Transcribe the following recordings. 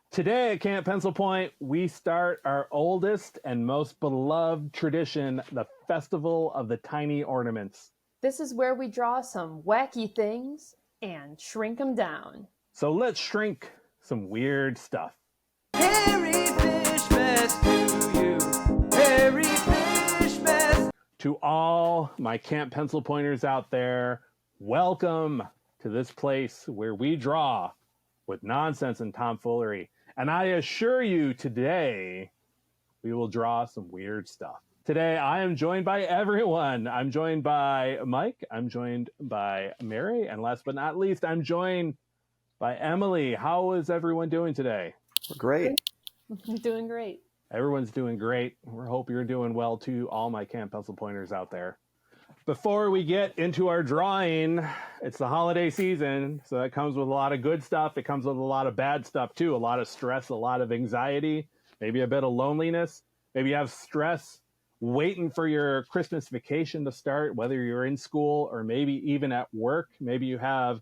Today at Camp PencilPoint, we start our oldest and most beloved tradition, the Festival of the Tiny Ornaments. This is where we draw some wacky things and shrink them down. So let's shrink some weird stuff. Hairy fish mess to you. Hairy fish mess. To all my Camp PencilPointers out there, welcome to this place where we draw with nonsense and tomfoolery. And I assure you today, we will draw some weird stuff. Today, I am joined by everyone. I'm joined by Mike. I'm joined by Mary. And last but not least, I'm joined by Emily. How is everyone doing today? Great. Doing great. Everyone's doing great. We hope you're doing well too, all my Camp PencilPointers out there. Before we get into our drawing, it's the holiday season, so it comes with a lot of good stuff. It comes with a lot of bad stuff too, a lot of stress, a lot of anxiety, maybe a bit of loneliness. Maybe you have stress waiting for your Christmas vacation to start, whether you're in school or maybe even at work. Maybe you have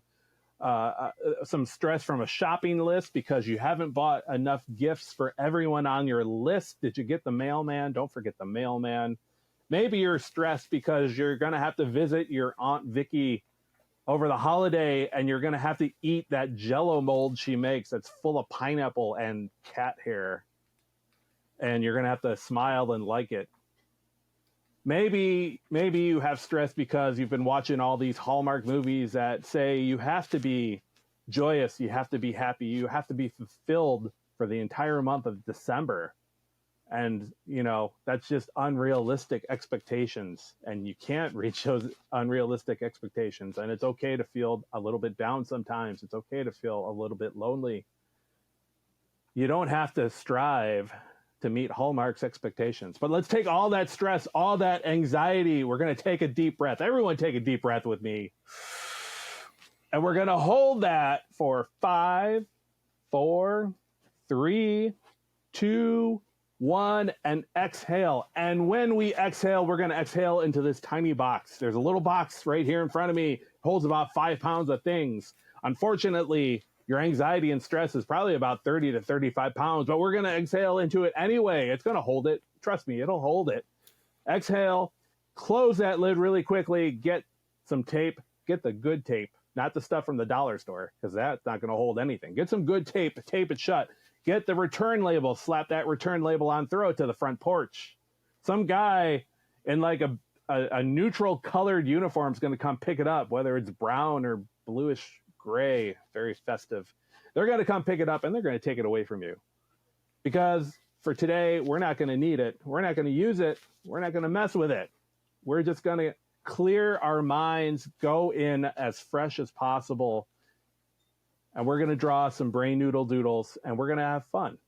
some stress from a shopping list because you haven't bought enough gifts for everyone on your list. Did you get the mailman? Don't forget the mailman. Maybe you're stressed because you're going to have to visit your Aunt Vicky over the holiday and you're going to have to eat that Jell-O mold she makes that's full of pineapple and cat hair. And you're going to have to smile and like it. Maybe you have stress because you've been watching all these Hallmark movies that say you have to be joyous, you have to be happy, you have to be fulfilled for the entire month of December. And, you know, that's just unrealistic expectations. And you can't reach those unrealistic expectations. And it's okay to feel a little bit down sometimes. It's okay to feel a little bit lonely. You don't have to strive to meet Hallmark's expectations. But let's take all that stress, all that anxiety. We're going to take a deep breath. Everyone take a deep breath with me. And we're going to hold that for 5, 4, 3, 2, 1, and exhale. And when we exhale, we're going to exhale into this tiny box. There's a little box right here in front of me. It holds about 5 pounds of things. Unfortunately, your anxiety and stress is probably about 30 to 35 pounds, but we're going to exhale into it anyway. It's going to hold it. Trust me, it'll hold it. Exhale, close that lid really quickly, get some tape, get the good tape, not the stuff from the dollar store, because that's not going to hold anything. Get some good tape, tape it shut. Get the return label, slap that return label on, throw it to the front porch. Some guy in like a neutral colored uniform is going to come pick it up, whether it's brown or bluish gray, very festive. They're going to come pick it up and they're going to take it away from you. Because for today, we're not going to need it. We're not going to use it. We're not going to mess with it. We're just going to clear our minds, go in as fresh as possible. And we're going to draw some Brain Noodle Doodles, and we're going to have fun.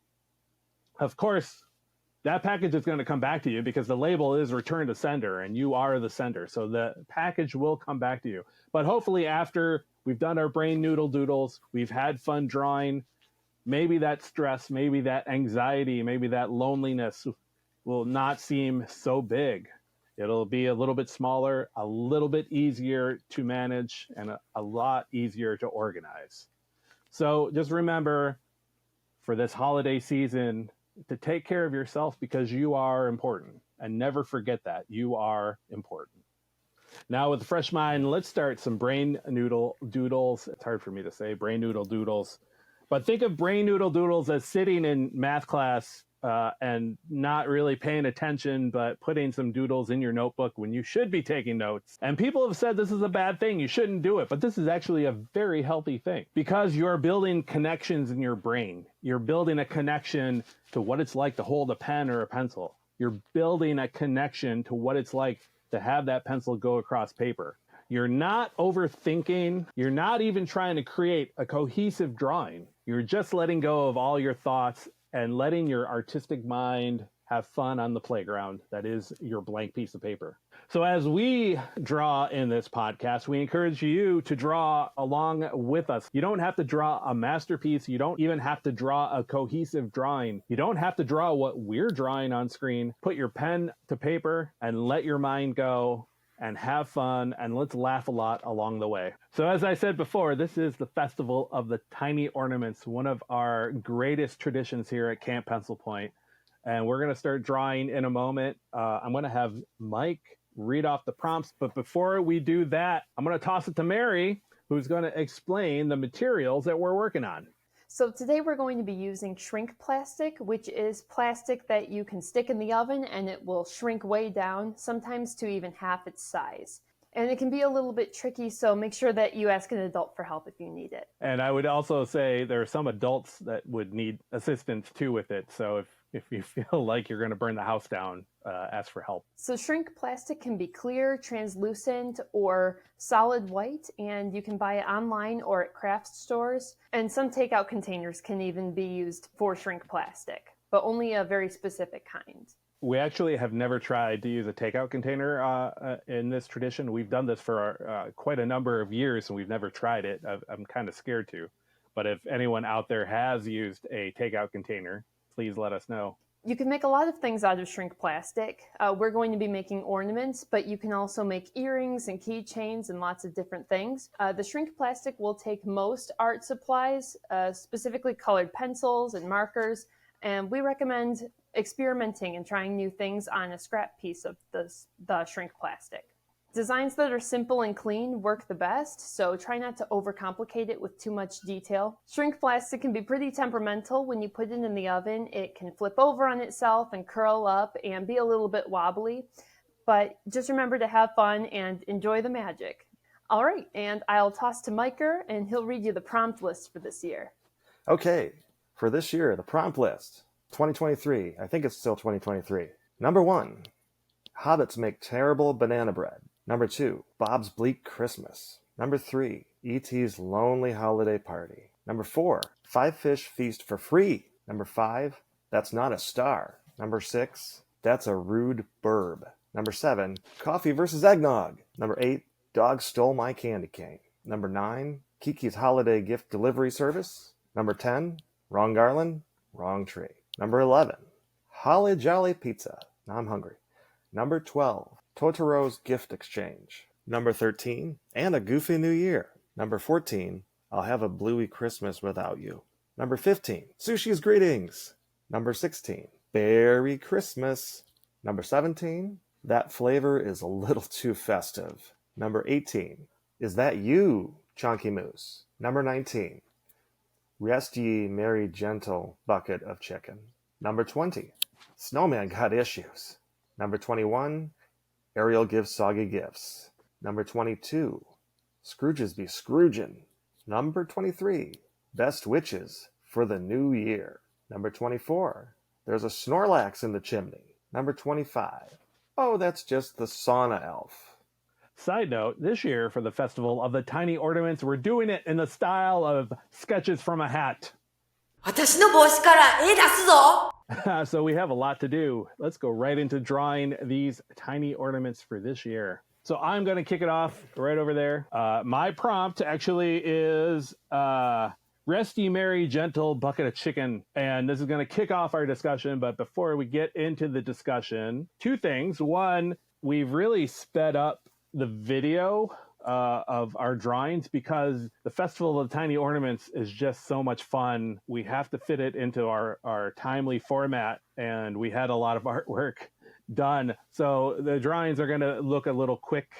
Of course, that package is going to come back to you because the label is return to sender, and you are the sender. So the package will come back to you. But hopefully after we've done our Brain Noodle Doodles, we've had fun drawing, maybe that stress, maybe that anxiety, maybe that loneliness will not seem so big. It'll be a little bit smaller, a little bit easier to manage, and a lot easier to organize. So just remember for this holiday season to take care of yourself because you are important. And never forget that. You are important. Now with a fresh mind, let's start some Brain Noodle Doodles. It's hard for me to say, Brain Noodle Doodles. But think of Brain Noodle Doodles as sitting in math class and not really paying attention, but putting some doodles in your notebook when you should be taking notes. And people have said this is a bad thing. You shouldn't do it. But this is actually a very healthy thing because you're building connections in your brain. You're building a connection to what it's like to hold a pen or a pencil. You're building a connection to what it's like to have that pencil go across paper. You're not overthinking. You're not even trying to create a cohesive drawing. You're just letting go of all your thoughts and letting your artistic mind have fun on the playground that is your blank piece of paper. So as we draw in this podcast, we encourage you to draw along with us. You don't have to draw a masterpiece. You don't even have to draw a cohesive drawing. You don't have to draw what we're drawing on screen. Put your pen to paper and let your mind go and have fun, and let's laugh a lot along the way. So as I said before, this is the Festival of the Tiny Ornaments, one of our greatest traditions here at Camp PencilPoint. And we're going to start drawing in a moment. I'm going to have Mike read off the prompts. But before we do that, I'm going to toss it to Mary, who's going to explain the materials that we're working on. So today we're going to be using shrink plastic, which is plastic that you can stick in the oven and it will shrink way down, sometimes to even half its size. And it can be a little bit tricky, so make sure that you ask an adult for help if you need it. And I would also say there are some adults that would need assistance too with it. So if you feel like you're going to burn the house down, ask for help. So shrink plastic can be clear, translucent, or solid white, and you can buy it online or at craft stores. And some takeout containers can even be used for shrink plastic, but only a very specific kind. We actually have never tried to use a takeout container in this tradition. We've done this for quite a number of years, and we've never tried it. I'm kind of scared to. But if anyone out there has used a takeout container, please let us know. You can make a lot of things out of shrink plastic. We're going to be making ornaments, but you can also make earrings and keychains and lots of different things. The shrink plastic will take most art supplies, specifically colored pencils and markers, and we recommend experimenting and trying new things on a scrap piece of the shrink plastic. Designs that are simple and clean work the best, so try not to overcomplicate it with too much detail. Shrink plastic can be pretty temperamental. When you put it in the oven, it can flip over on itself and curl up and be a little bit wobbly. But just remember to have fun and enjoy the magic. All right, and I'll toss to Micah, and he'll read you the prompt list for this year. Okay, for this year, the prompt list, 2023. I think it's still 2023. Number 1, Hobbits make terrible banana bread. Number 2, Bob's Bleak Christmas. Number 3, E.T.'s Lonely Holiday Party. Number 4, 5 Fish Feast for Free. Number 5, That's Not a Star. Number 6, That's a Rude Burb. Number 7, Coffee versus Eggnog. Number 8, Dog Stole My Candy Cane. Number 9, Kiki's Holiday Gift Delivery Service. Number 10, Wrong Garland, Wrong Tree. Number 11, Holly Jolly Pizza. Now I'm hungry. Number 12, Totoro's Gift Exchange. Number 13, And a Goofy New Year. Number 14, I'll Have a Bluey Christmas Without You. Number 15, Sushi's Greetings. Number 16, Berry Christmas. Number 17, That Flavor is a Little Too Festive. Number 18, Is That You, Chonky Moose? Number 19, Rest Ye Merry Gentle Bucket of Chicken. Number 20, Snowman Got Issues. Number 21, Ariel Gives Soggy Gifts. Number 22, Scrooges Be Scroogin'. Number 23, Best Witches for the New Year. Number 24, There's a Snorlax in the Chimney. Number 25, Oh, That's Just the Sauna Elf. Side note, this year for the Festival of the Tiny Ornaments, we're doing it in the style of Sketches from a Hat. 私の帽子から絵出すぞ So we have a lot to do. Let's go right into drawing these tiny ornaments for this year. So I'm going to kick it off right over there. My prompt actually is Rest Ye Merry Gentle Bucket of Chicken. And this is going to kick off our discussion. But before we get into the discussion, 2 things. One, we've really sped up the video of our drawings because the Festival of the Tiny Ornaments is just so much fun. We have to fit it into our timely format, and we had a lot of artwork done. So the drawings are going to look a little quick,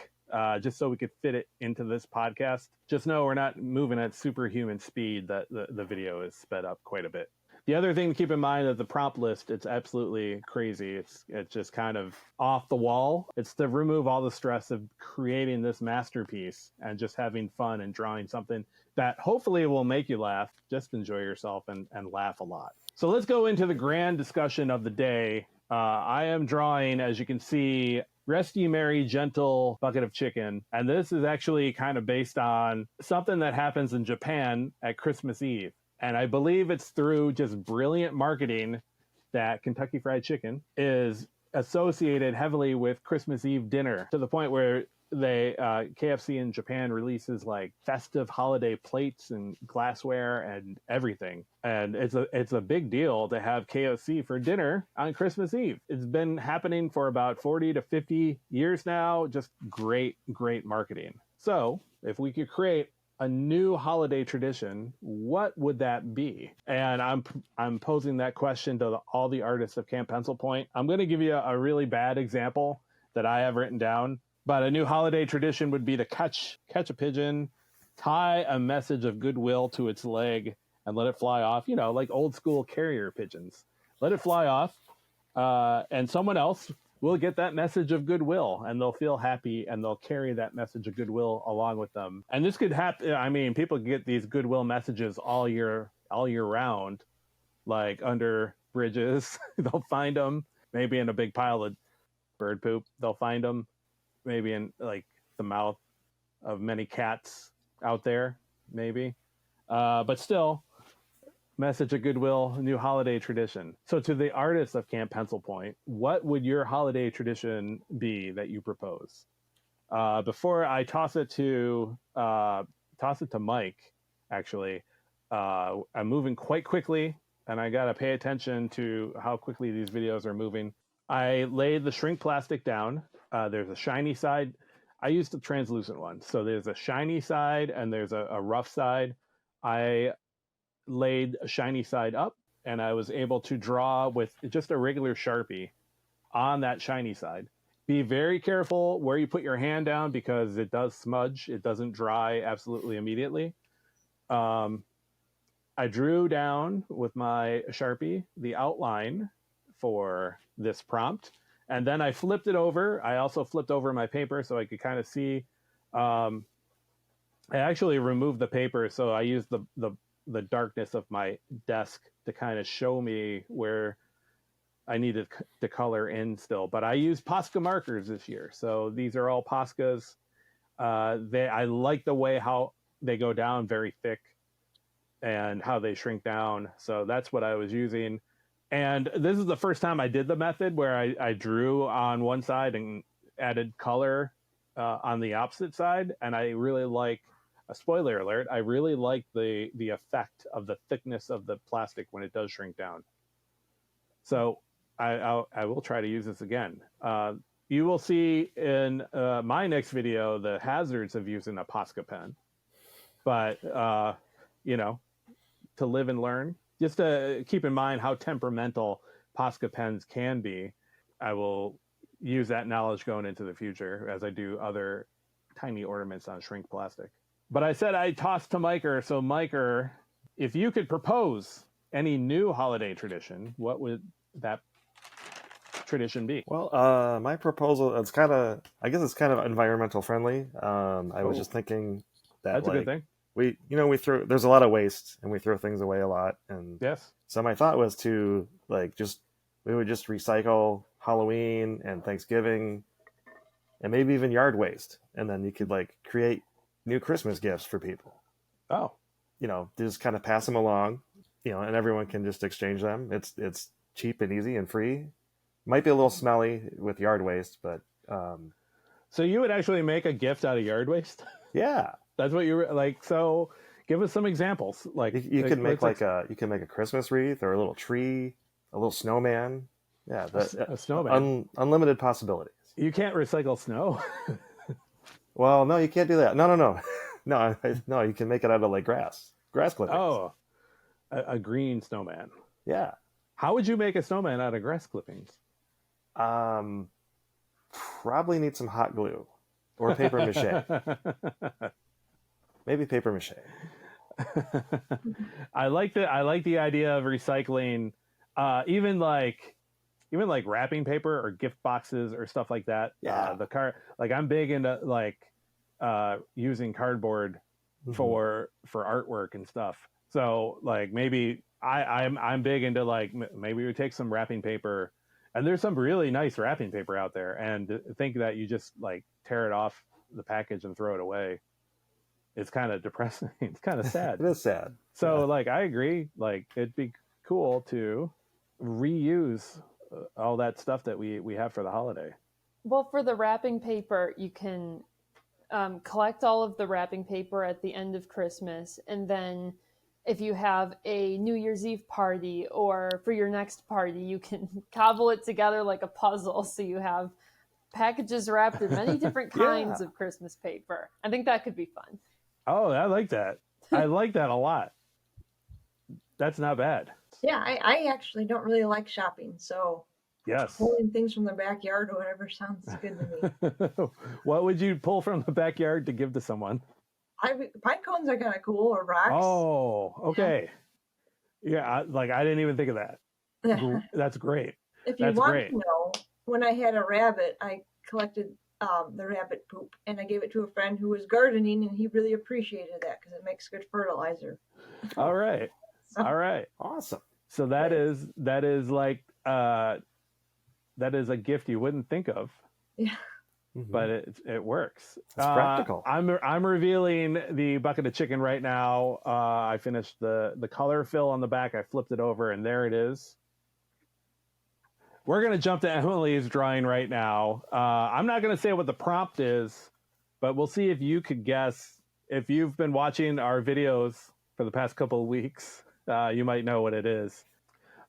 just so we could fit it into this podcast. Just know we're not moving at superhuman speed, that the video is sped up quite a bit. The other thing to keep in mind is the prompt list. It's absolutely crazy. It's just kind of off the wall. It's to remove all the stress of creating this masterpiece and just having fun and drawing something that hopefully will make you laugh. Just enjoy yourself and laugh a lot. So let's go into the grand discussion of the day. I am drawing, as you can see, Rest Ye Merry Gentle Bucket of Chicken. And this is actually kind of based on something that happens in Japan at Christmas Eve. And I believe it's through just brilliant marketing that Kentucky Fried Chicken is associated heavily with Christmas Eve dinner, to the point where KFC in Japan releases like festive holiday plates and glassware and everything, and it's a big deal to have KFC for dinner on Christmas Eve. It's been happening for about 40 to 50 years now. Just great marketing. So if we could create a new holiday tradition, what would that be? And I'm posing that question to all the artists of Camp PencilPoint. I'm going to give you a really bad example that I have written down. But a new holiday tradition would be to catch a pigeon, tie a message of goodwill to its leg, and let it fly off. You know, like old school carrier pigeons. Let it fly off, and someone else will get that message of goodwill, and they'll feel happy, and they'll carry that message of goodwill along with them. And this could happen. I mean, people get these goodwill messages all year round, like under bridges. They'll find them maybe in a big pile of bird poop. They'll find them maybe in like the mouth of many cats out there, maybe. But still, message of goodwill, new holiday tradition. So to the artists of Camp PencilPoint, what would your holiday tradition be that you propose? Before I toss it to Mike, actually, I'm moving quite quickly, and I gotta pay attention to how quickly these videos are moving. I laid the shrink plastic down. There's a shiny side. I used the translucent one. So there's a shiny side and there's a rough side. I laid a shiny side up, and I was able to draw with just a regular Sharpie on that shiny side. Be very careful where you put your hand down because it does smudge. It doesn't dry absolutely immediately. I drew down with my Sharpie the outline for this prompt, and then I flipped it over. I also flipped over my paper so I could kind of see. I actually removed the paper, so I used the darkness of my desk to kind of show me where I needed to color in still. But I used Posca markers this year, so these are all Poscas. I like the way how they go down very thick and how they shrink down. So that's what I was using. And this is the first time I did the method where I drew on one side and added color on the opposite side. And I really like, a spoiler alert, I really like the effect of the thickness of the plastic when it does shrink down. So I will try to use this again. You will see in my next video the hazards of using a Posca pen. But, to live and learn. Just to keep in mind how temperamental Posca pens can be, I will use that knowledge going into the future as I do other tiny ornaments on shrink plastic. But I said I tossed to Miker. So Miker, if you could propose any new holiday tradition, what would that tradition be? Well, my proposal, I guess it's kind of environmental friendly. I was just thinking that that's a good thing. There's a lot of waste and we throw things away a lot. And yes. So my thought was to we would just recycle Halloween and Thanksgiving and maybe even yard waste. And then you could create new Christmas gifts for people. Oh, just kind of pass them along, and everyone can just exchange them. It's cheap and easy and free. Might be a little smelly with yard waste, but, so you would actually make a gift out of yard waste? Yeah. That's what you're like. So give us some examples. You can make you can make a Christmas wreath or a little tree, a little snowman. Yeah. A snowman. Unlimited possibilities. You can't recycle snow. Well, no, you can't do that. No. No, you can make it out of grass clippings. Oh, a green snowman. Yeah. How would you make a snowman out of grass clippings? Probably need some hot glue or paper mache. Maybe paper mache. I like the idea of recycling, even wrapping paper or gift boxes or stuff like that. Yeah. I'm big into using cardboard for artwork and stuff. So maybe I'm big into maybe we take some wrapping paper, and there's some really nice wrapping paper out there, and think that you just tear it off the package and throw it away. It's kind of depressing. It's kind of sad. It is sad. So I agree. It'd be cool to reuse all that stuff that we have for the holiday. Well, for the wrapping paper, you can collect all of the wrapping paper at the end of Christmas, and then if you have a New Year's Eve party or for your next party, you can cobble it together like a puzzle. So you have packages wrapped in many different kinds of Christmas paper. I think that could be fun. Oh, I like that. I like that a lot. That's not bad. Yeah, I actually don't really like shopping, so Yes. pulling things from the backyard or whatever sounds good to me. What would you pull from the backyard to give to someone? Pine cones are kind of cool, or rocks. Oh, okay. Yeah, I didn't even think of that. Yeah. That's great. If you That's want great. to know, when I had a rabbit, I collected the rabbit poop, and I gave it to a friend who was gardening, and he really appreciated that because it makes good fertilizer. All right. All right. Awesome. So that is a gift you wouldn't think of, Yeah. but it works. It's practical. I'm revealing the bucket of chicken right now. I finished the color fill on the back. I flipped it over, and there it is. We're gonna jump to Emily's drawing right now. I'm not gonna say what the prompt is, but we'll see if you could guess. If you've been watching our videos for the past couple of weeks, you might know what it is.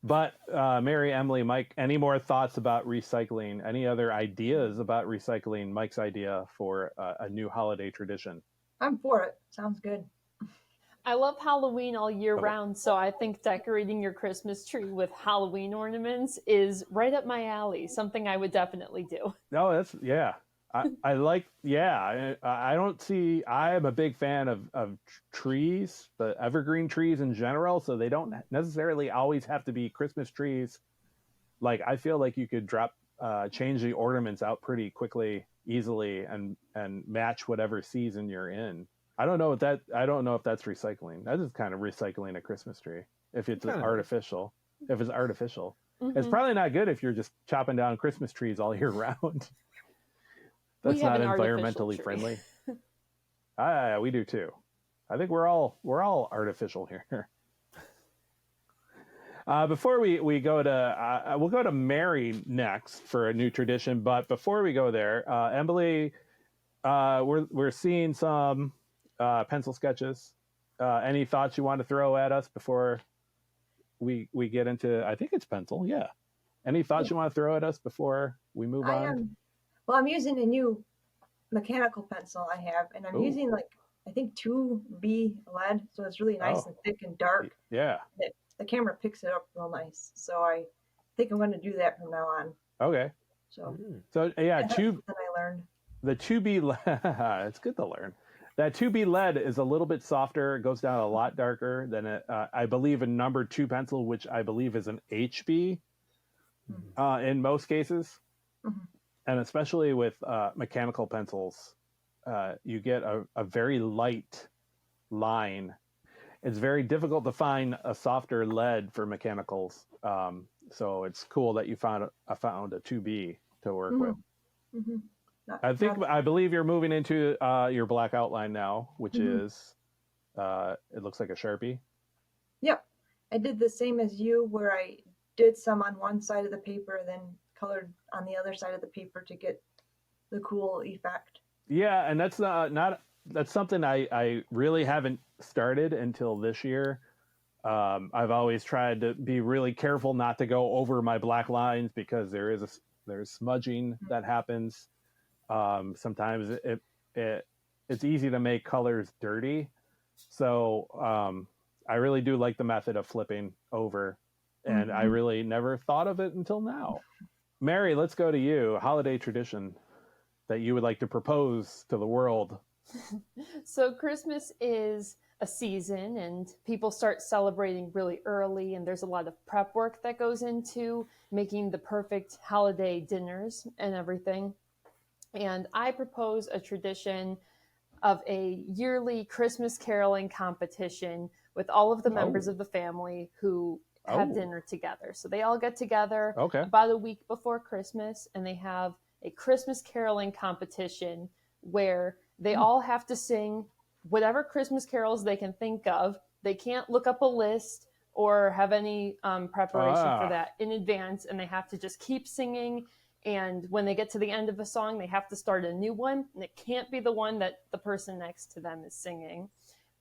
But Mary, Emily, Mike, any more thoughts about recycling? Any other ideas about recycling? Mike's idea for a new holiday tradition. I'm for it. Sounds good. I love Halloween all year Okay. round, so I think decorating your Christmas tree with Halloween ornaments is right up my alley. Something I would definitely do. No, that's I like I don't see. I am a big fan of trees, the evergreen trees in general. So they don't necessarily always have to be Christmas trees. Like I feel like you could change the ornaments out pretty quickly, easily, and match whatever season you're in. I don't know if that's recycling. That is kind of recycling a Christmas tree if it's artificial. If it's artificial, it's probably not good if you're just chopping down Christmas trees all year round. That's not environmentally friendly. We do too. I think we're all artificial here. Before we go to we'll go to Mary next for a new tradition, but before we go there, Emily, we're seeing some pencil sketches. Any thoughts you want to throw at us before we get into? I think it's pencil. Yeah. Any thoughts you want to throw at us before we move on? Well, I'm using a new mechanical pencil I have, and I'm using I think 2B lead, so it's really nice and thick and dark. Yeah. The camera picks it up real nice, so I think I'm going to do that from now on. Okay. So yeah, that's something I learned. The 2B lead, it's good to learn. That 2B lead is a little bit softer. It goes down a lot darker than I believe a number 2 pencil, which I believe is an HB in most cases. Mm-hmm. And especially with mechanical pencils, you get a very light line. It's very difficult to find a softer lead for mechanicals. So it's cool that you found a 2B to work with. Mm-hmm. I believe you're moving into your black outline now, which is, it looks like a Sharpie. Yep. I did the same as you, where I did some on one side of the paper, then colored on the other side of the paper to get the cool effect. Yeah, and that's that's something I really haven't started until this year. I've always tried to be really careful not to go over my black lines because there's smudging that happens. Sometimes it's easy to make colors dirty. So I really do like the method of flipping over, and I really never thought of it until now. Mary, let's go to you. A holiday tradition that you would like to propose to the world. So Christmas is a season and people start celebrating really early, and there's a lot of prep work that goes into making the perfect holiday dinners and everything. And I propose a tradition of a yearly Christmas caroling competition with all of the members of the family who have dinner together. So they all get together about a week before Christmas, and they have a Christmas caroling competition where they all have to sing whatever Christmas carols they can think of. They can't look up a list or have any preparation for that in advance, and they have to just keep singing And when they get to the end of a song, they have to start a new one, and it can't be the one that the person next to them is singing.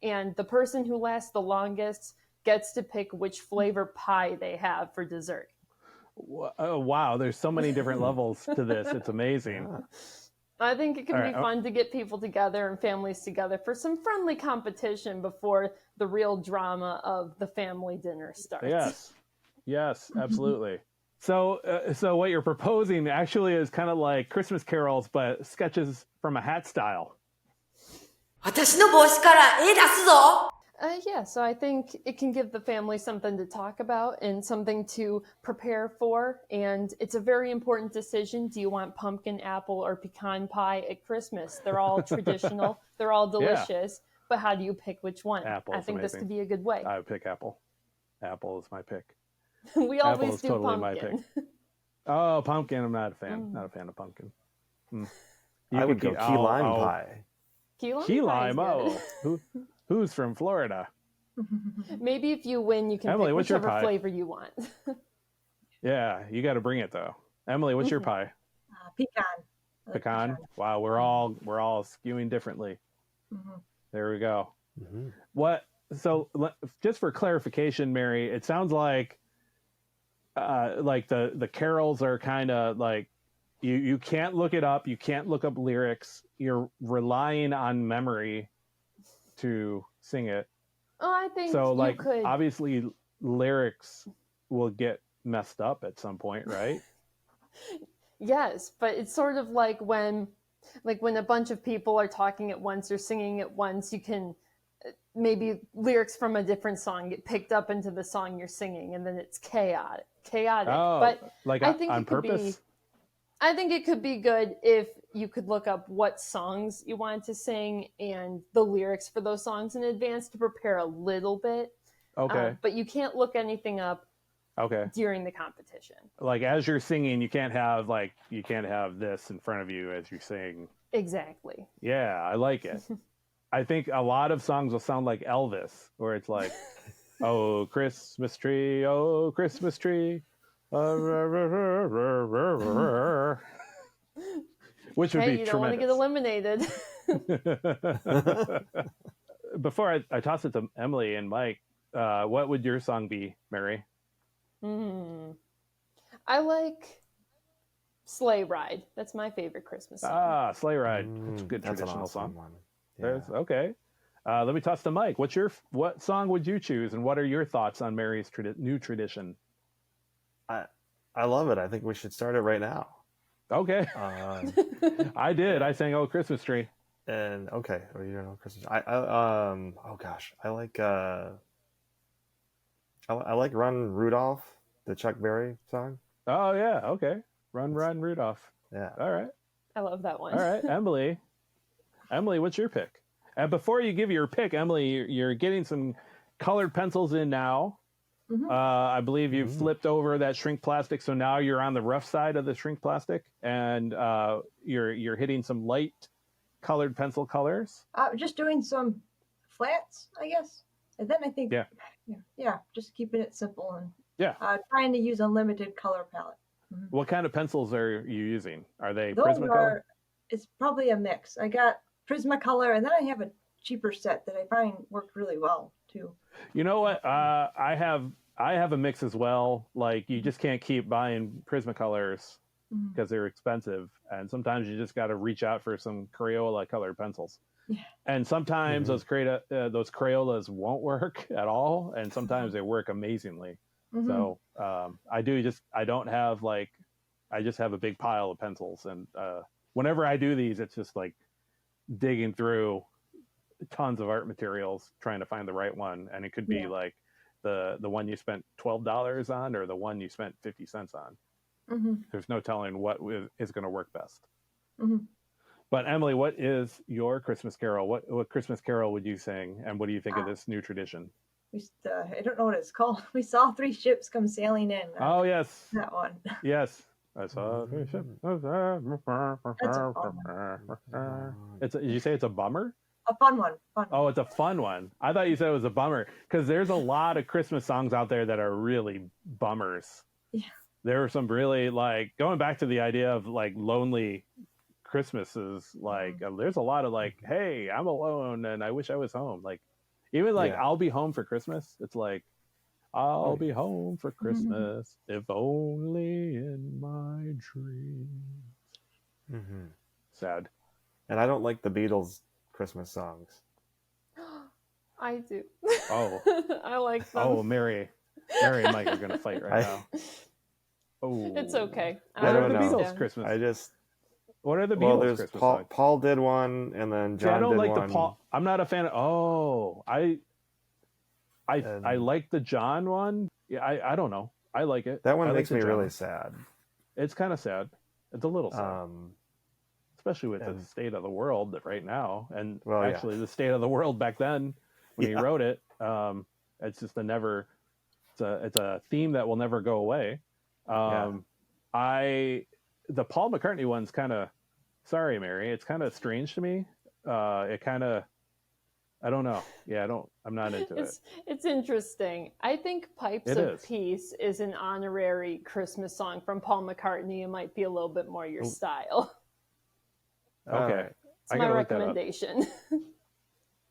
And the person who lasts the longest gets to pick which flavor pie they have for dessert. Oh, wow, there's so many different levels to this. It's amazing. Yeah. I think it can All be right. fun to get people together and families together for some friendly competition before the real drama of the family dinner starts. Yes, absolutely. So what you're proposing actually is kind of like Christmas carols, but sketches from a hat style. 私の帽子から絵出すぞ Yeah, so I think it can give the family something to talk about and something to prepare for. And it's a very important decision. Do you want pumpkin, apple, or pecan pie at Christmas? They're all traditional. They're all delicious. But how do you pick which one? Apple I is think this amazing. could be a good way. I would pick apple. Apple is my pick. We Apple always is do totally pumpkin. my pick. Oh, pumpkin! I'm not a fan. Not a fan of pumpkin. I would go key lime pie. Key lime? Key pie is lime. good. Oh, who's from Florida? Maybe if you win, you can Emily, pick what's your whichever pie? flavor you want. Yeah, you got to bring it though. Emily, what's your pie? Pecan. I like Pecan. Wow, we're all skewing differently. Mhm. There we go. Mhm. What? So just for clarification, Mary, it sounds like the carols are kind of like you can't look it up. You can't look up lyrics. You're relying on memory to sing it. Oh, I think So you like could. obviously lyrics will get messed up at some point, right? Yes, but it's sort of like when a bunch of people are talking at once or singing at once, you can maybe lyrics from a different song get picked up into the song you're singing, and then it's chaotic. Oh, But like I think on it could be. purpose. I think it could be good if you could look up what songs you want to sing and the lyrics for those songs in advance to prepare a little bit. Okay. But you can't look anything up Okay. during the competition. Like as you're singing, you can't have this in front of you as you sing. Exactly. Yeah, I like it. I think a lot of songs will sound like Elvis, where it's like, "Oh Christmas tree, oh Christmas tree," which would Hey, be you don't want to get tremendous. eliminated. Before I toss it to Emily and Mike, what would your song be, Mary? I like Sleigh Ride. That's my favorite Christmas song. Ah, Sleigh Ride. That's a good That's an traditional awesome song. one. There's Yeah. okay. Let me toss to Mike. What song would you choose, and what are your thoughts on Mary's new tradition? I love it. I think we should start it right now. Okay, I did. I sang "Oh Christmas Tree." And okay, well, you don't know Christmas. Oh gosh, I like Run Rudolph, the Chuck Berry song. Oh yeah, okay. Run, run, Rudolph. Yeah. All right, I love that one. all right. Emily, what's your pick? And before you give your pick, Emily, you're getting some colored pencils in now. Mhm. I believe you've flipped over that shrink plastic, so now you're on the rough side of the shrink plastic, and you're hitting some light colored pencil colors. Just doing some flats, I guess. And then I think, yeah, just keeping it simple and trying to use a limited color palette. What kind of pencils are you using? Are they Those Prismacolor? it's probably a mix. I got Prismacolor, and then I have a cheaper set that I find worked really well too. You know what? I have a mix as well. Like you just can't keep buying Prismacolors because they're expensive, and sometimes you just got to reach out for some Crayola colored pencils. Yeah. And sometimes those Crayolas won't work at all, and sometimes they work amazingly. So I just have a big pile of pencils, and whenever I do these, it's just like digging through tons of art materials trying to find the right one, and it could be like the one you spent $12 on or the one you spent 50 cents on. There's no telling what is going to work best. But Emily, what is your Christmas carol? What Christmas carol would you sing, and what do you think of this new tradition? I don't know what it's called. We saw 3 ships come sailing in. Oh yes, that one. Yes, I saw. Did you say it's a bummer? A fun one. Oh, it's a fun one. I thought you said it was a bummer, because there's a lot of Christmas songs out there that are really bummers. Yeah. there were some really like going back to the idea of like lonely Christmases. Like there's a lot of like, hey, I'm alone and I wish I was home. Like even like Yeah. I'll be home for Christmas. It's like I'll yeah. be home for Christmas if only in my dreams. Mm-hmm. Sad. And I don't like the Beatles Christmas songs. I do. Oh. I like them. Oh, Mary and Mike are gonna fight right now. Oh, It's okay. I What are don't the know. Beatles Christmas? What are the Beatles Well, there's Christmas Paul. songs? Paul did one, and then See, John I don't did like one. the Paul. I'm not a fan of. Oh, I And- like the John one. Yeah, I don't know. I like it. That one I like makes the me John really one. sad. It's kind of sad. It's a little sad, especially with the and- state of the world right now, and Well, yeah. actually the state of the world back then when he Yeah. wrote it. It's just it's a theme that will never go away. The Paul McCartney one's kind of, sorry, Mary, it's kind of strange to me. It kind of, I don't know. Yeah, I'm not into it. It's interesting. I think Pipes It of is. Peace is an honorary Christmas song from Paul McCartney. It might be a little bit more your style. Okay. All right. It's I my gotta look that up. recommendation.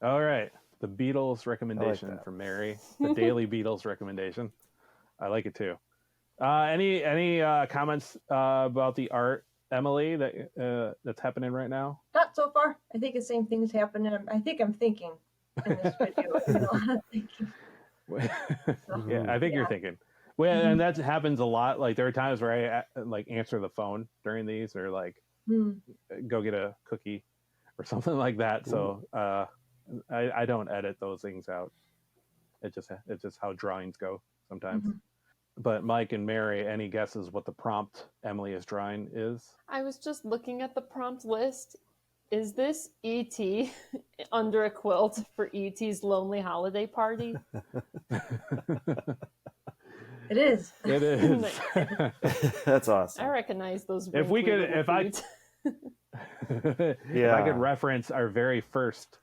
All right. The Beatles recommendation that. from Mary. The daily Beatles recommendation. I like it too. Any comments about the art, Emily, that's happening right now? Not so far. I think the same thing's happening. I think I'm thinking in this video. You know, I'm thinking. Yeah, I think you're thinking. Well, and that happens a lot. Like there are times where I like answer the phone during these, or like go get a cookie or something like that. So I don't edit those things out. It's just how drawings go sometimes. But Mike and Mary, any guesses what the prompt Emily is drawing is? I was just looking at the prompt list. Is this E.T. under a quilt for E.T.'s lonely holiday party? It is. It is. That's I awesome. recognize those. If we wrinkly could, little if I, feet. if I could reference our very first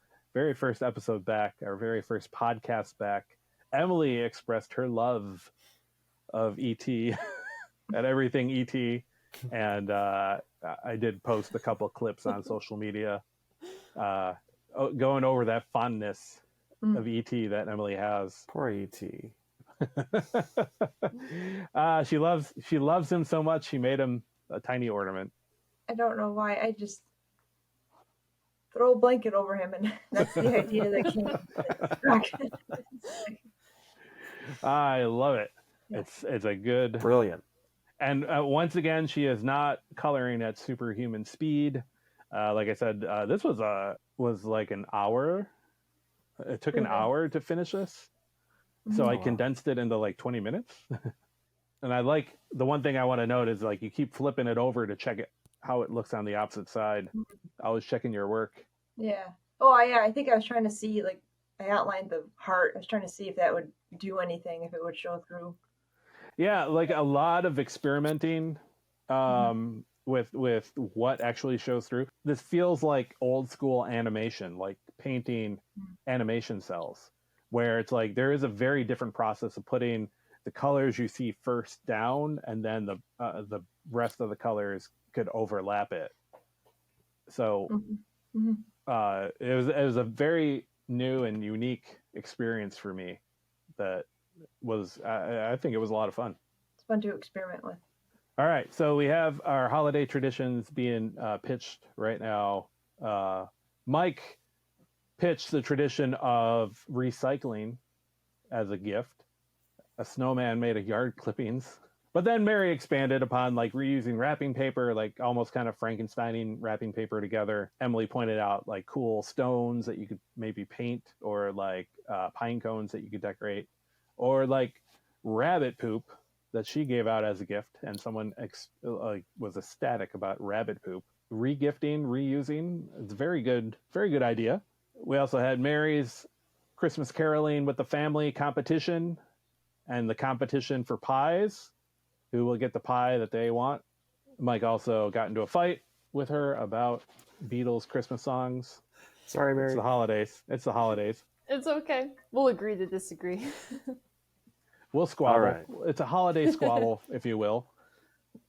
episode back, our very first podcast back, Emily expressed her love of ET and everything ET, and I did post a couple clips on social media, going over that fondness of ET that Emily has. Poor E.T. She loves him so much she made him a tiny ornament. I don't know why. I just throw a blanket over him, and that's the idea that came. I love it. Yeah. It's a good. Brilliant. And once again, she is not coloring at superhuman speed. Like I said, this was like an hour. It took an hour to finish this, so I condensed it into like 20 minutes. And I like the one thing I want to note is like you keep flipping it over to check it how it looks on the opposite side. Always checking your work. Yeah. Oh, yeah. I think I was trying to see, like, I outlined the heart. I was trying to see if that would do anything, if it would show through. Yeah, like a lot of experimenting with what actually shows through. This feels like old school animation, like painting animation cells, where it's like there is a very different process of putting the colors you see first down, and then the rest of the colors could overlap it. So it was a very new and unique experience for me. That was I think it was a lot of fun. It's fun to experiment with. All right, so we have our holiday traditions being pitched right now. Mike pitched the tradition of recycling as a gift. A snowman made of yard clippings. But then Mary expanded upon like reusing wrapping paper, like almost kind of Frankensteining wrapping paper together. Emily pointed out like cool stones that you could maybe paint, or like pine cones that you could decorate, or like rabbit poop that she gave out as a gift, and someone was ecstatic about rabbit poop. Regifting, reusing, it's a very good idea. We also had Mary's Christmas caroling with the family competition, and the competition for pies. Who will get the pie that they want? Mike also got into a fight with her about Beatles Christmas songs. Sorry, Mary. It's the holidays. It's okay. We'll agree to disagree. We'll squabble. All right. It's a holiday squabble, if you will.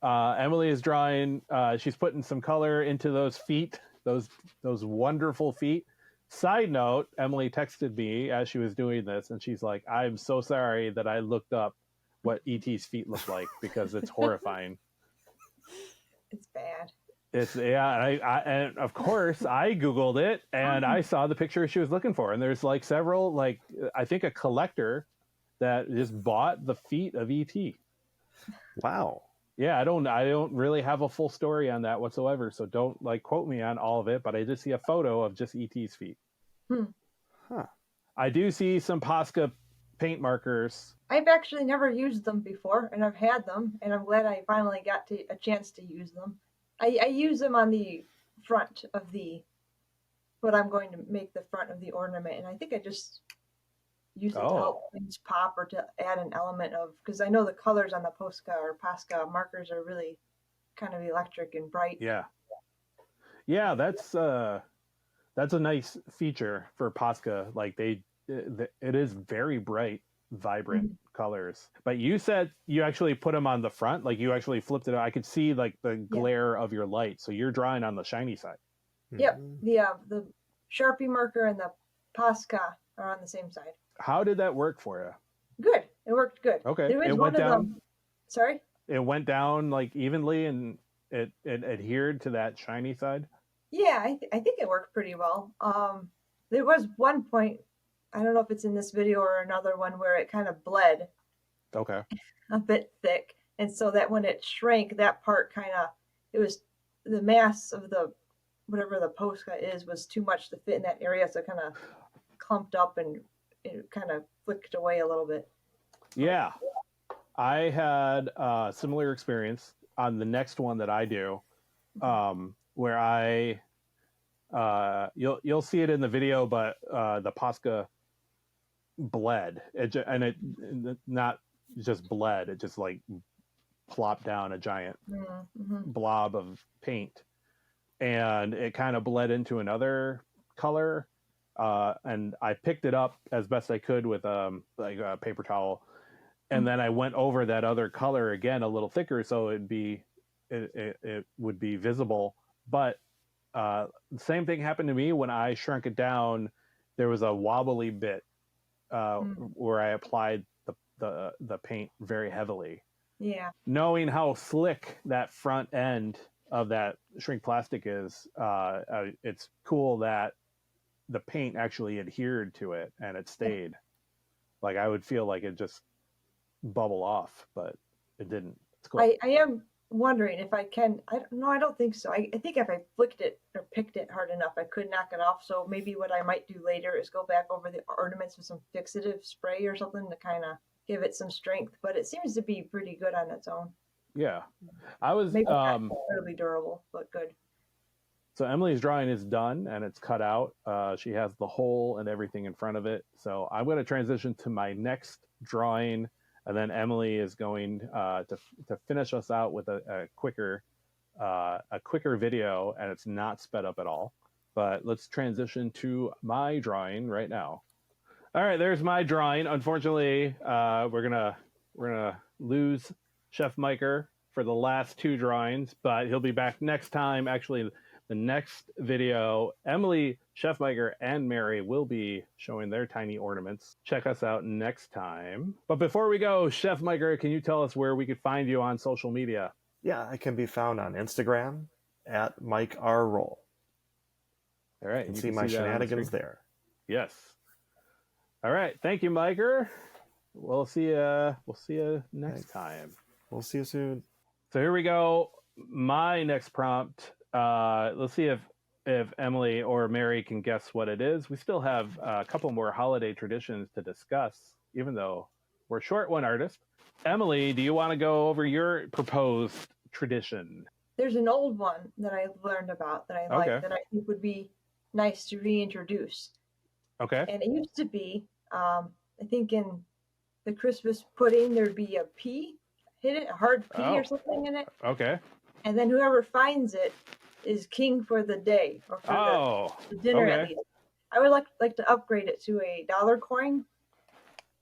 Emily is drawing. She's putting some color into those feet, those wonderful feet. Side note: Emily texted me as she was doing this, and she's like, "I'm so sorry that I looked up what ET's feet look like because it's horrifying." It's bad. It's and of course I googled it and I saw the picture she was looking for, and there's like several, like I think a collector that just bought the feet of ET. Wow. Yeah, I don't really have a full story on that whatsoever, so don't like quote me on all of it, but I did see a photo of just ET's feet. Huh. I do see some Posca paint markers. I've actually never used them before, and I've had them, and I'm glad I finally got a chance to use them. I use them on the front of what I'm going to make the front of the ornament, and I think I just use it to help things pop or to add an element of, because I know the colors on the Posca markers are really kind of electric and bright. Yeah, that's a nice feature for Posca. Like it is very bright, vibrant colors. But you said you actually put them on the front, like you actually flipped it. I could see like the glare of your light, so you're drawing on the shiny side. Yep, the Sharpie marker and the Posca are on the same side. How did that work for you? Good. It worked good. Okay. There was It one went of down. them. Sorry? It went down like evenly, and it adhered to that shiny side. Yeah, I think it worked pretty well. There was one point, I don't know if it's in this video or another one, where it kind of bled Okay. a bit thick. And so that when it shrank, that part it was the mass of the, whatever the Posca is, was too much to fit in that area. So it kind of clumped up and it kind of flicked away a little bit. Yeah. I had a similar experience on the next one that I do, where I, you'll see it in the video, but the Posca bled. It not just bled, it just like plopped down a giant blob of paint, and it kind of bled into another color. And I picked it up as best I could with like a paper towel, and then I went over that other color again a little thicker, so it would be visible. But the same thing happened to me when I shrunk it down. There was a wobbly bit where I applied the paint very heavily. Yeah. Knowing how slick that front end of that shrink plastic is, it's cool that the paint actually adhered to it and it stayed. Like I would feel like it just bubble off, but it didn't. It's cool. I am wondering if I can. I don't think so. I think if I flicked it or picked it hard enough, I could knock it off. So maybe what I might do later is go back over the ornaments with some fixative spray or something to kind of give it some strength. But it seems to be pretty good on its own. Yeah, I was maybe not incredibly durable, but good. So Emily's drawing is done and it's cut out. She has the hole and everything in front of it. So I'm going to transition to my next drawing, and then Emily is going to finish us out with a quicker video, and it's not sped up at all. But let's transition to my drawing right now. All right, there's my drawing. Unfortunately, we're gonna lose Chef Miker for the last two drawings, but he'll be back next time. Actually, the next video, Emily, Chef Miker, and Mary will be showing their tiny ornaments. Check us out next time. But before we go, Chef Miker, can you tell us where we could find you on social media? Yeah, I can be found on Instagram at Mike R. Roll. All right. You can see my shenanigans there. Yes. All right. Thank you, Miker. We'll see you next time. We'll see you soon. So here we go. My next prompt. Let's see if Emily or Mary can guess what it is. We still have a couple more holiday traditions to discuss, even though we're short one artist. Emily, do you want to go over your proposed tradition? There's an old one that I learned about that I like that I think would be nice to reintroduce. Okay. And it used to be, I think in the Christmas pudding, there'd be a pea, a hard pea or something in it. Okay. And then whoever finds it is king for the day or for the dinner at least. I would like to upgrade it to a $1 coin,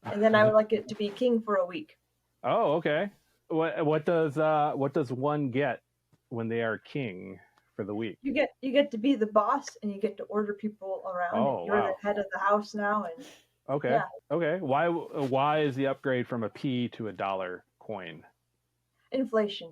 and then I would like it to be king for a week. Oh, okay. what does one get when they are king for the week? You get to be the boss, and you get to order people around. Oh, and you're wow. the head of the house now, and Okay. Yeah. Okay. Why is the upgrade from a P to a dollar coin? inflation.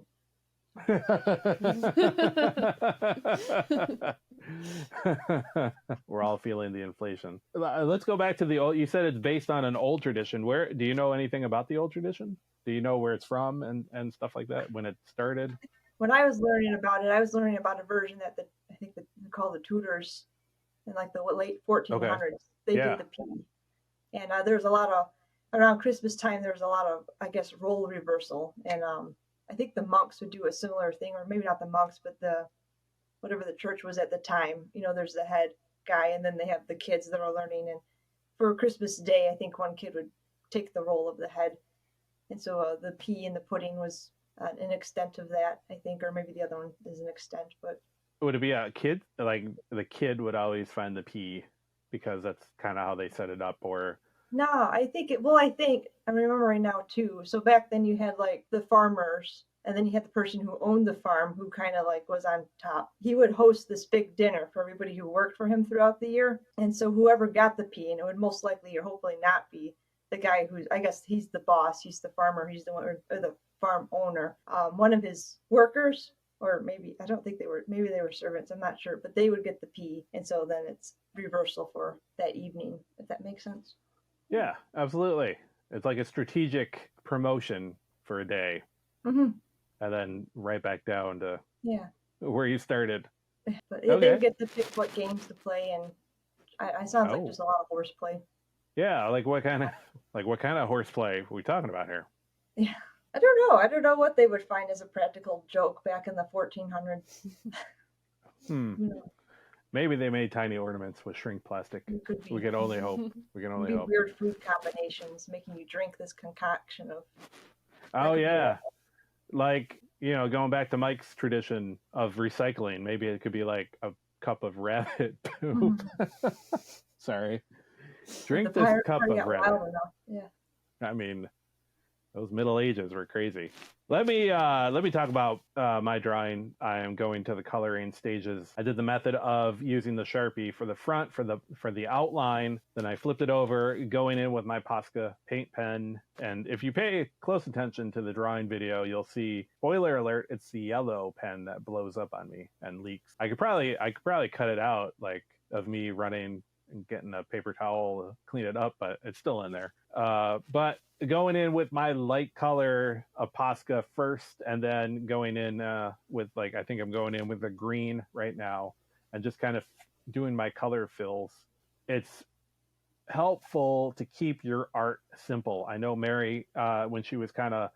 We're all feeling the inflation. Let's go back to the old. You said it's based on an old tradition. Where do you know anything about the old tradition? Do you know where it's from and stuff like that? When it started? When I was learning about it, I was learning about a version that I think they call the Tudors in like the late 1400s. They Yeah. did the P, and there's a lot of around Christmas time. There's a lot of, I guess, role reversal, and I think the monks would do a similar thing, or maybe not the monks, but whatever the church was at the time. There's the head guy, and then they have the kids that are learning. And for Christmas Day, I think one kid would take the role of the head, and so the pea in the pudding was an extent of that, I think, or maybe the other one is an extent. But Would it be a kid? Like the kid would always find the P because that's kind of how they set it up, or no, I think I'm remembering now too. So back then you had like the farmers, and then you had the person who owned the farm who kind of like was on top. He would host this big dinner for everybody who worked for him throughout the year. And so whoever got the P, and it would most likely or hopefully not be the guy who's, I guess he's the boss, he's the farmer, he's the one, or the farm owner. One of his workers, or maybe, I don't think maybe they were servants, I'm not sure, but they would get the P. And so then it's reversal for that evening, if that makes sense. yeah, absolutely. It's like a strategic promotion for a day, Mm-hmm. and then right back down to Yeah. where you started. But Okay. they would get to pick what games to play, and I sounds Oh. like just a lot of horseplay. Yeah, like what kind of horseplay are we talking about here? Yeah. I don't know what they would find as a practical joke back in the 1400s. Hmm. You know, Maybe they made tiny ornaments with shrink plastic. it could be. We can only hope. We can Could only be hope. weird food combinations, making you drink this concoction of. Oh could be yeah, like going back to Mike's tradition of recycling. Maybe it could be like a cup of rabbit poop. Sorry, drink the this pirate cup party of got rabbit. wild enough. Yeah. I mean, those Middle Ages were crazy. Let me talk about my drawing. I am going to the coloring stages. I did the method of using the Sharpie for the front for the outline. Then I flipped it over, going in with my Posca paint pen. And if you pay close attention to the drawing video, you'll see, spoiler alert, it's the yellow pen that blows up on me and leaks. I could probably cut it out, like of me running and getting a paper towel to clean it up, but it's still in there. But going in with my light color of Posca first, and then going in with I think I'm going in with the green right now, and just kind of doing my color fills. It's helpful to keep your art simple. I know Mary, when she was kind of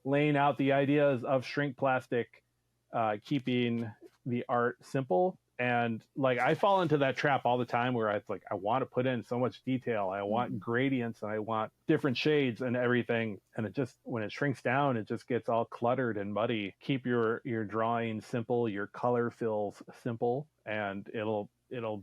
laying out the ideas of shrink plastic, keeping the art simple. And I fall into that trap all the time where it's like, I want to put in so much detail. I want gradients and I want different shades and everything. And it just, when it shrinks down, it just gets all cluttered and muddy. Keep your drawing simple, your color fills simple, and it'll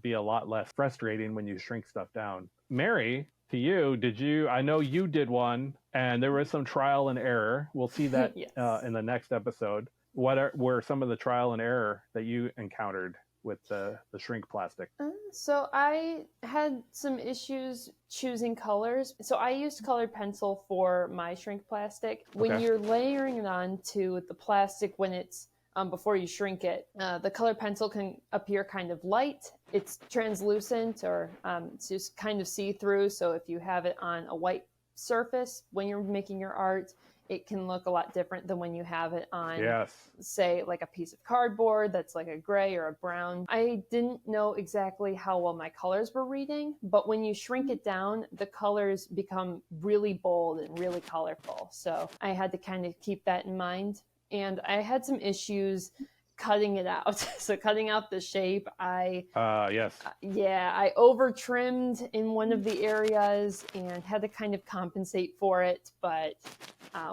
be a lot less frustrating when you shrink stuff down. Mary, to you, I know you did one, and there was some trial and error. We'll see that Yes. In the next episode. What were some of the trial and error that you encountered with the shrink plastic? So I had some issues choosing colors. So I used colored pencil for my shrink plastic. When Okay. you're layering it onto the plastic, when it's before you shrink it, the colored pencil can appear kind of light. It's translucent, or it's just kind of see-through. So if you have it on a white surface when you're making your art, it can look a lot different than when you have it on, Yes. say, like a piece of cardboard that's like a gray or a brown. I didn't know exactly how well my colors were reading, but when you shrink it down, the colors become really bold and really colorful. So I had to kind of keep that in mind. And I had some issues cutting it out. So cutting out the shape, Yes. I over trimmed in one of the areas and had to kind of compensate for it. But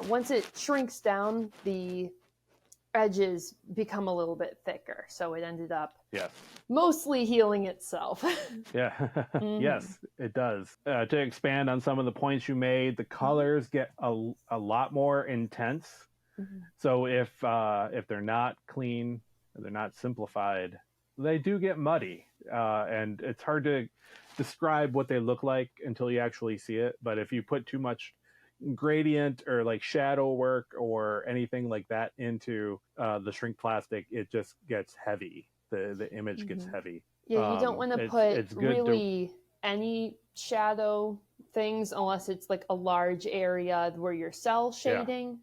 once it shrinks down, the edges become a little bit thicker. So it ended up Yes. mostly healing itself. Yeah. Yes, it does. To expand on some of the points you made, the colors get a lot more intense So if they're not clean, or they're not simplified, they do get muddy, and it's hard to describe what they look like until you actually see it. But if you put too much gradient or like shadow work or anything like that into the shrink plastic, it just gets heavy. The image gets heavy. Yeah, you don't want to put it's good really any shadow things unless it's like a large area where you're cell shading.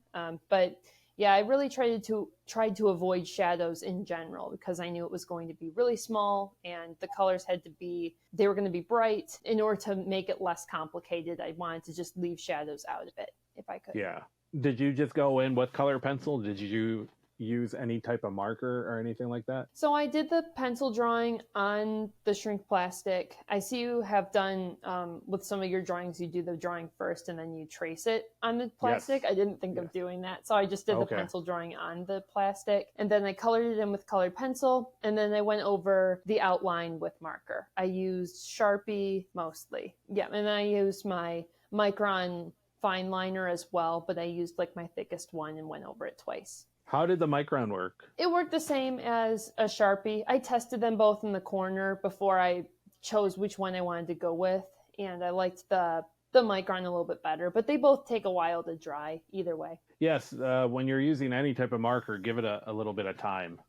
But yeah, I really tried to avoid shadows in general because I knew it was going to be really small and the colors they were going to be bright. In order to make it less complicated, I wanted to just leave shadows out of it if I could. Yeah. Did you just go in with color pencil? Did you use any type of marker or anything like that? So I did the pencil drawing on the shrink plastic. I see you have done with some of your drawings, you do the drawing first and then you trace it on the plastic. Yes. I didn't think of doing that. So I just did the pencil drawing on the plastic and then I colored it in with colored pencil and then I went over the outline with marker. I used Sharpie mostly. Yeah, and I used my Micron fine liner as well, but I used like my thickest one and went over it twice. How did the Micron work? It worked the same as a Sharpie. I tested them both in the corner before I chose which one I wanted to go with, and I liked the Micron a little bit better, but they both take a while to dry either way. Yes, when you're using any type of marker, give it a little bit of time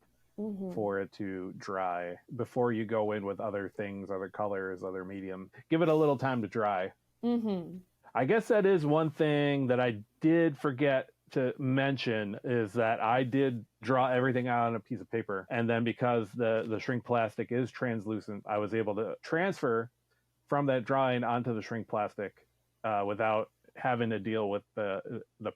for it to dry before you go in with other things, other colors, other medium. Give it a little time to dry. I guess that is one thing that I did forget to mention is that I did draw everything out on a piece of paper. And then because the shrink plastic is translucent, I was able to transfer from that drawing onto the shrink plastic without having to deal with the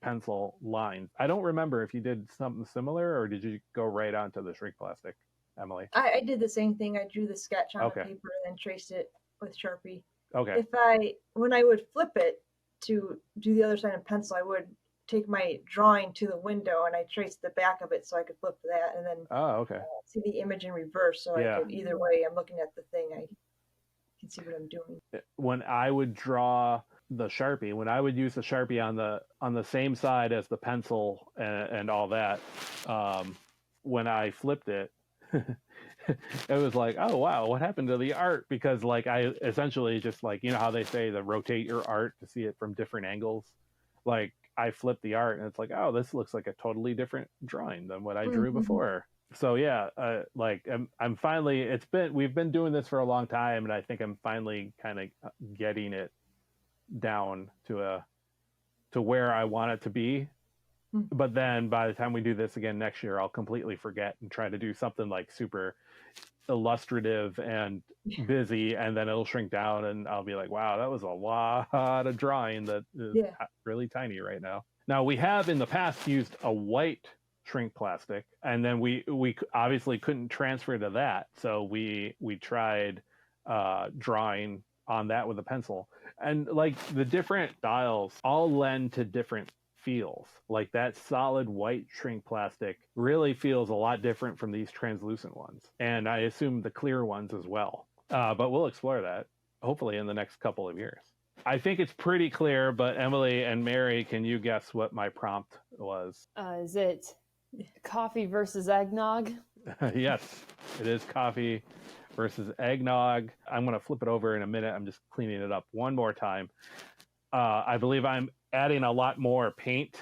pencil lines. I don't remember if you did something similar or did you go right onto the shrink plastic, Emily? I did the same thing. I drew the sketch on the paper and then traced it with Sharpie. Okay. When I would flip it to do the other side in pencil, I would take my drawing to the window and I traced the back of it so I could flip that and then see the image in reverse. So I could, either way, I'm looking at the thing, I can see what I'm doing. When I would draw the Sharpie, when I would use the Sharpie on the same side as the pencil and all that, when I flipped it, it was like, oh wow, what happened to the art? Because like I essentially just like, you know how they say to rotate your art to see it from different angles, like I flipped the art and it's like, oh, this looks like a totally different drawing than what I drew before. So yeah, like I'm finally, we've been doing this for a long time and I think I'm finally kind of getting it down to where I want it to be. But then by the time we do this again next year, I'll completely forget and try to do something like super illustrative and busy, and then it'll shrink down and I'll be like, wow, that was a lot of drawing that is really tiny right now. Now we have in the past used a white shrink plastic and then we obviously couldn't transfer to that. So we tried drawing on that with a pencil, and like the different styles all lend to different feels. Like that solid white shrink plastic really feels a lot different from these translucent ones, and I assume the clear ones as well, but we'll explore that hopefully in the next couple of years. I think it's pretty clear, but Emily and Mary, can you guess what my prompt was? Is it coffee versus eggnog? Yes, it is coffee versus eggnog. I'm going to flip it over in a minute. I'm just cleaning it up one more time. I believe I'm adding a lot more paint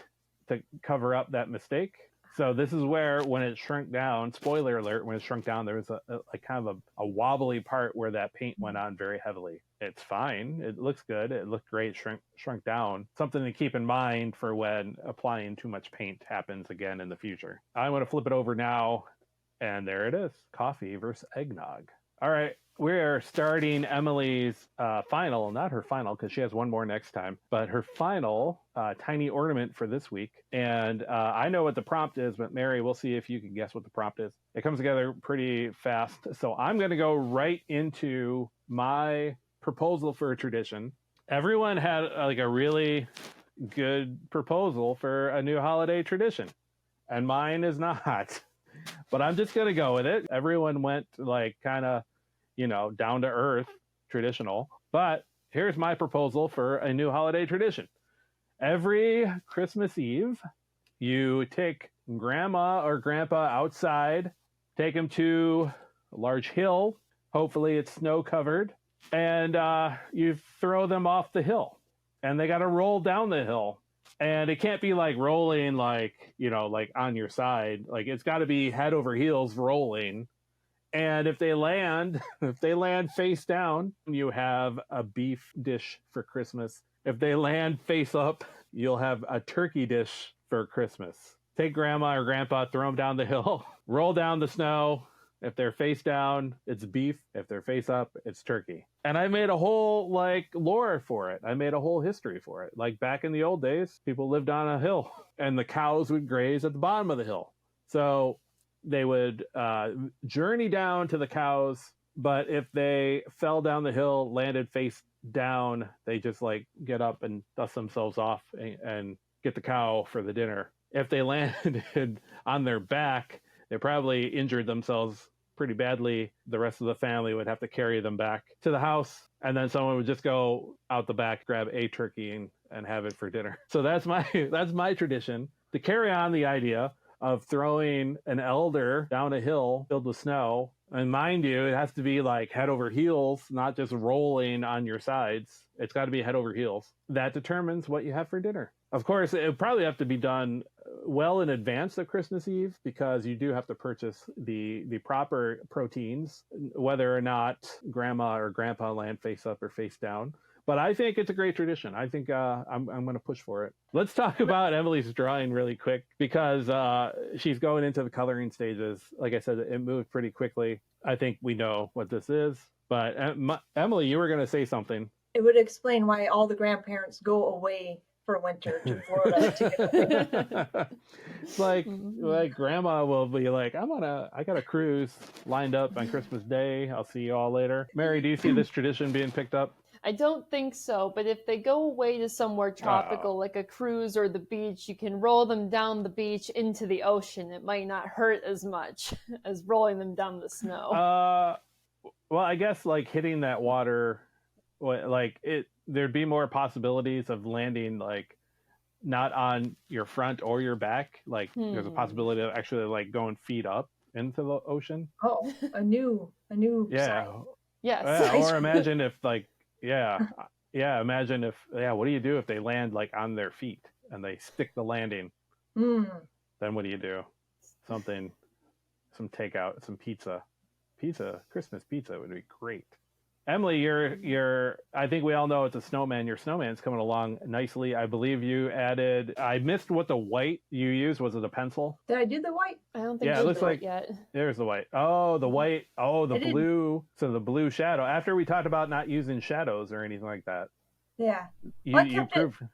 to cover up that mistake. So this is where, when it shrunk down, spoiler alert, when it shrunk down, there was a kind of a wobbly part where that paint went on very heavily. It's fine. It looks good. It looked great, shrunk down. Something to keep in mind for when applying too much paint happens again in the future. I'm going to flip it over now, and there it is. Coffee versus eggnog. All right. We're starting Emily's final, not her final because she has one more next time, but her final tiny ornament for this week. And I know what the prompt is, but Mary, we'll see if you can guess what the prompt is. It comes together pretty fast. So I'm going to go right into my proposal for a tradition. Everyone had like a really good proposal for a new holiday tradition, and mine is not. But I'm just going to go with it. Everyone went like kind of, down to earth, traditional. But here's my proposal for a new holiday tradition. Every Christmas Eve, You take grandma or grandpa outside, take them to a large hill. Hopefully it's snow covered. And you throw them off the hill. And they got to roll down the hill. And it can't be like rolling like, like on your side. Like it's got to be head over heels rolling. And if they land face down, you have a beef dish for Christmas. If they land face up, you'll have a turkey dish for Christmas. Take grandma or grandpa, throw them down the hill, roll down the snow. If they're face down, it's beef. If they're face up, it's turkey. And I made a whole lore for it. I made a whole history for it. Like back in the old days, people lived on a hill and the cows would graze at the bottom of the hill. So they would journey down to the cows, but if they fell down the hill, landed face down, they just get up and dust themselves off and get the cow for the dinner. If they landed on their back, they probably injured themselves pretty badly. The rest of the family would have to carry them back to the house, and then someone would just go out the back, grab a turkey and have it for dinner. So that's my tradition, to carry on the idea of throwing an elder down a hill filled with snow. And mind you, it has to be head over heels, not just rolling on your sides. It's got to be head over heels. That determines what you have for dinner. Of course, it would probably have to be done well in advance of Christmas Eve, because you do have to purchase the proper proteins, whether or not grandma or grandpa land face up or face down. But I think it's a great tradition. I think I'm going to push for it. Let's talk about Emily's drawing really quick, because she's going into the coloring stages. Like I said, it moved pretty quickly. I think we know what this is. But Emily, you were going to say something. It would explain why all the grandparents go away for winter to Florida together. It's like grandma will be like, I got a cruise lined up on Christmas Day. I'll see you all later. Mary, do you see this tradition being picked up? I don't think so, but if they go away to somewhere tropical, like a cruise or the beach, you can roll them down the beach into the ocean. It might not hurt as much as rolling them down the snow. Well, I guess hitting that water, there'd be more possibilities of landing not on your front or your back. There's a possibility of actually going feet up into the ocean. Oh, a new Yeah. sign. Yes. Or imagine if imagine if what do you do if they land on their feet and they stick the landing? Then what do you do? Some takeout, some pizza, Christmas pizza would be great. Emily, you're I think we all know it's a snowman. Your snowman's coming along nicely. I believe you added, I missed what the white you used. Was it a pencil? Did I do the white? I don't think Yeah, it looks like yet. There's the white. Oh, the white. Oh, the I didn't- blue. So the blue shadow. After we talked about not using shadows or anything like that. Yeah. You Well,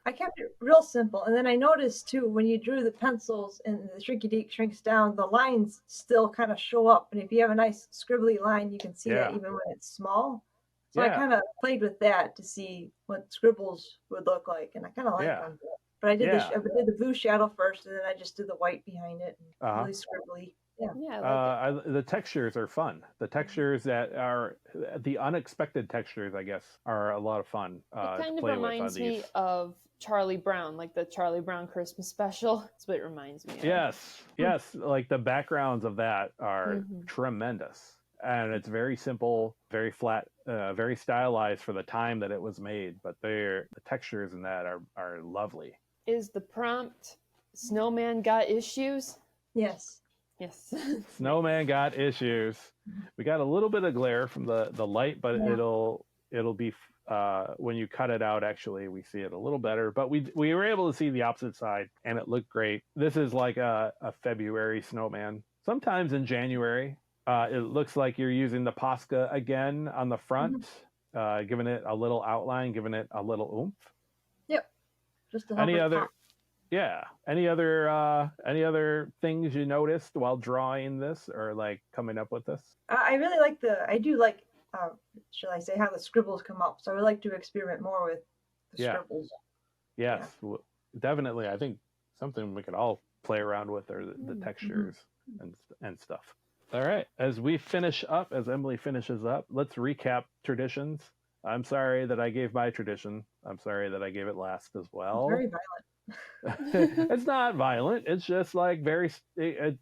I kept it real simple. And then I noticed too, when you drew the pencils and the shrinky dink shrinks down, the lines still kind of show up. And if you have a nice scribbly line, you can see that even when it's small. So I kind of played with that to see what scribbles would look like, and I kind of like them. But I did I did the blue shadow first, and then I just did the white behind it, and really scribbly. Yeah. I like The textures are fun. The textures that are the unexpected textures, I guess, are a lot of fun. it kind to of play reminds with me of Charlie Brown, like the Charlie Brown Christmas special. That's what it reminds me of. Yes. The backgrounds of that are tremendous. And it's very simple, very flat, very stylized for the time that it was made. But the textures in that are lovely. Is the prompt "Snowman got issues"? Yes. Yes. Snowman got issues. We got a little bit of glare from the light, but it'll be when you cut it out. Actually, we see it a little better. But we were able to see the opposite side, and it looked great. This is like a February snowman. Sometimes in January. It looks like you're using the Posca again on the front, giving it a little outline, giving it a little oomph. Yep. Just to help Any it other? pop. Yeah. Any other things you noticed while drawing this or coming up with this? I really like I do like, should I say, how the scribbles come up. So I would like to experiment more with the scribbles. Yes, definitely. I think something we could all play around with are the textures and stuff. All right. As we finish up, as Emily finishes up, let's recap traditions. I'm sorry that I gave my tradition. I'm sorry that I gave it last as well. Very violent. It's not violent. It's just like there's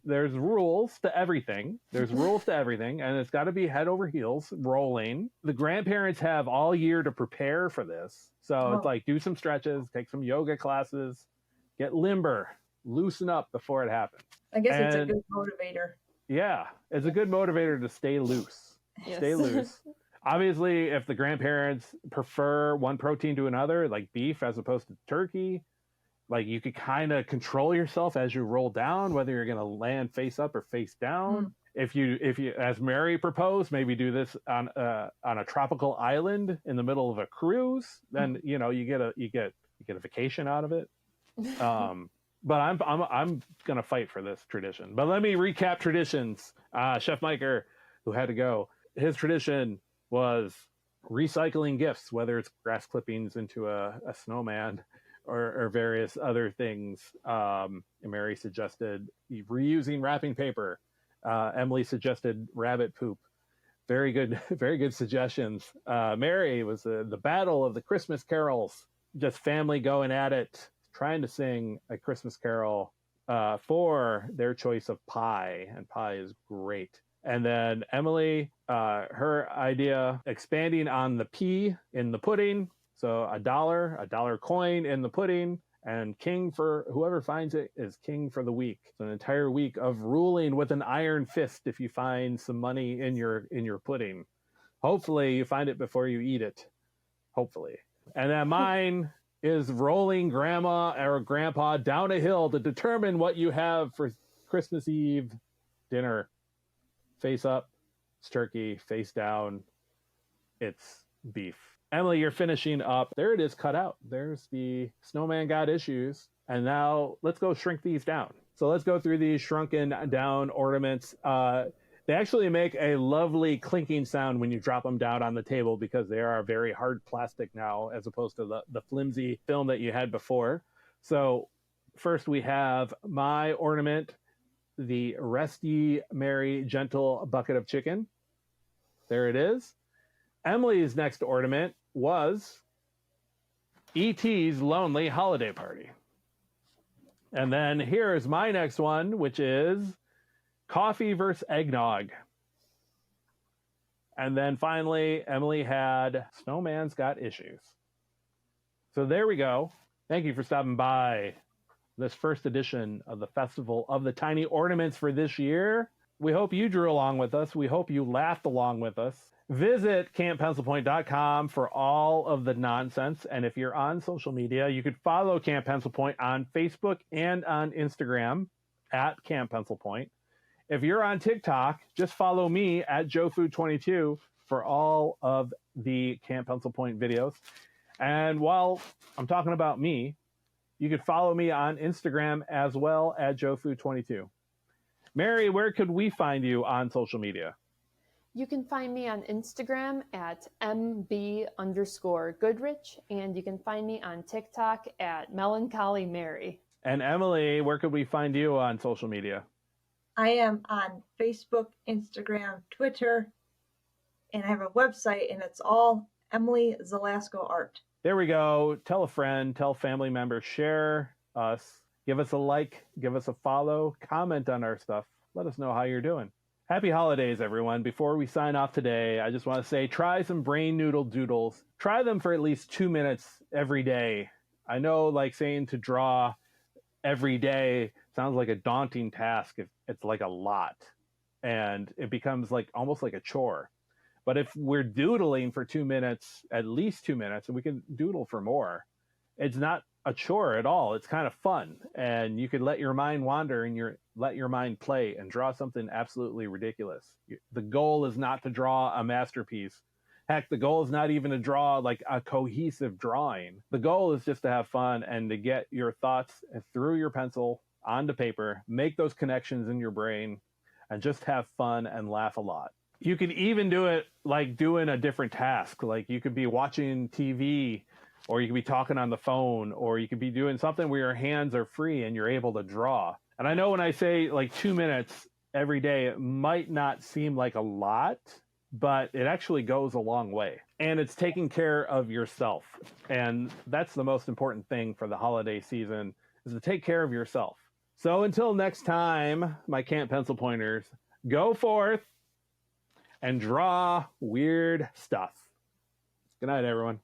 rules to everything. There's rules to everything, and it's got to be head over heels, rolling. The grandparents have all year to prepare for this. So it's like do some stretches, take some yoga classes, get limber, loosen up before it happens. I guess it's a good motivator. Yeah, it's a good motivator to stay loose. Yes. Stay loose. Obviously, if the grandparents prefer one protein to another, like beef as opposed to turkey, like you could kind of control yourself as you roll down, whether you're going to land face up or face down. If you, as Mary proposed, maybe do this on a tropical island in the middle of a cruise, then you get a vacation out of it. But I'm gonna fight for this tradition. But let me recap traditions. Chef Miker, who had to go, his tradition was recycling gifts, whether it's grass clippings into a snowman or various other things. Mary suggested reusing wrapping paper. Emily suggested rabbit poop. Very good suggestions. Mary was the battle of the Christmas carols, just family going at it, trying to sing a Christmas carol for their choice of pie, and pie is great. And then Emily, her idea, expanding on the P in the pudding. So a dollar coin in the pudding, and king for whoever finds it is king for the week. It's an entire week of ruling with an iron fist if you find some money in your pudding. Hopefully you find it before you eat it. Hopefully. And then mine is rolling grandma or grandpa down a hill to determine what you have for Christmas Eve dinner. Face up, it's turkey. Face down, it's beef. Emily, you're finishing up. There it is, cut out. There's the snowman got issues. And now let's go shrink these down. So let's go through these shrunken down ornaments. They actually make a lovely clinking sound when you drop them down on the table because they are very hard plastic now as opposed to the flimsy film that you had before. So first we have my ornament, the Resty Mary Gentle Bucket of Chicken. There it is. Emily's next ornament was E.T.'s Lonely Holiday Party. And then here's my next one, which is Coffee versus Eggnog. And then finally, Emily had Snowman's Got Issues. So there we go. Thank you for stopping by this first edition of the Festival of the Tiny Ornaments for this year. We hope you drew along with us. We hope you laughed along with us. Visit CampPencilPoint.com for all of the nonsense. And if you're on social media, you could follow Camp PencilPoint on Facebook and on Instagram at Camp PencilPoint. If you're on TikTok, just follow me at JoeFood22 for all of the Camp PencilPoint videos. And while I'm talking about me, you could follow me on Instagram as well at JoeFood22. Mary, where could we find you on social media? You can find me on Instagram at MB_Goodrich, and you can find me on TikTok at Melancholy Mary. And Emily, where could we find you on social media? I am on Facebook, Instagram, Twitter, and I have a website, and it's all Emily Zelasco Art. There we go. Tell a friend, tell family members, share us, give us a like, give us a follow, comment on our stuff. Let us know how you're doing. Happy holidays, everyone. Before we sign off today, I just want to say try some Brain Noodle Doodles. Try them for at least 2 minutes every day. I know, like, saying to draw every day sounds like a daunting task. It's like a lot, and it becomes like almost like a chore. But if we're doodling for 2 minutes, at least 2 minutes, and we can doodle for more, it's not a chore at all. It's kind of fun, and you could let your mind wander and let your mind play and draw something absolutely ridiculous. The goal is not to draw a masterpiece. Heck, the goal is not even to draw like a cohesive drawing. The goal is just to have fun and to get your thoughts through your pencil onto paper, make those connections in your brain, and just have fun and laugh a lot. You could even do it like doing a different task. Like you could be watching TV, or you could be talking on the phone, or you could be doing something where your hands are free and you're able to draw. And I know when I say like 2 minutes every day, it might not seem like a lot, but it actually goes a long way. and it's taking care of yourself. And that's the most important thing for the holiday season, is to take care of yourself. So until next time, my Camp Pencil Pointers, go forth and draw weird stuff. Good night, everyone.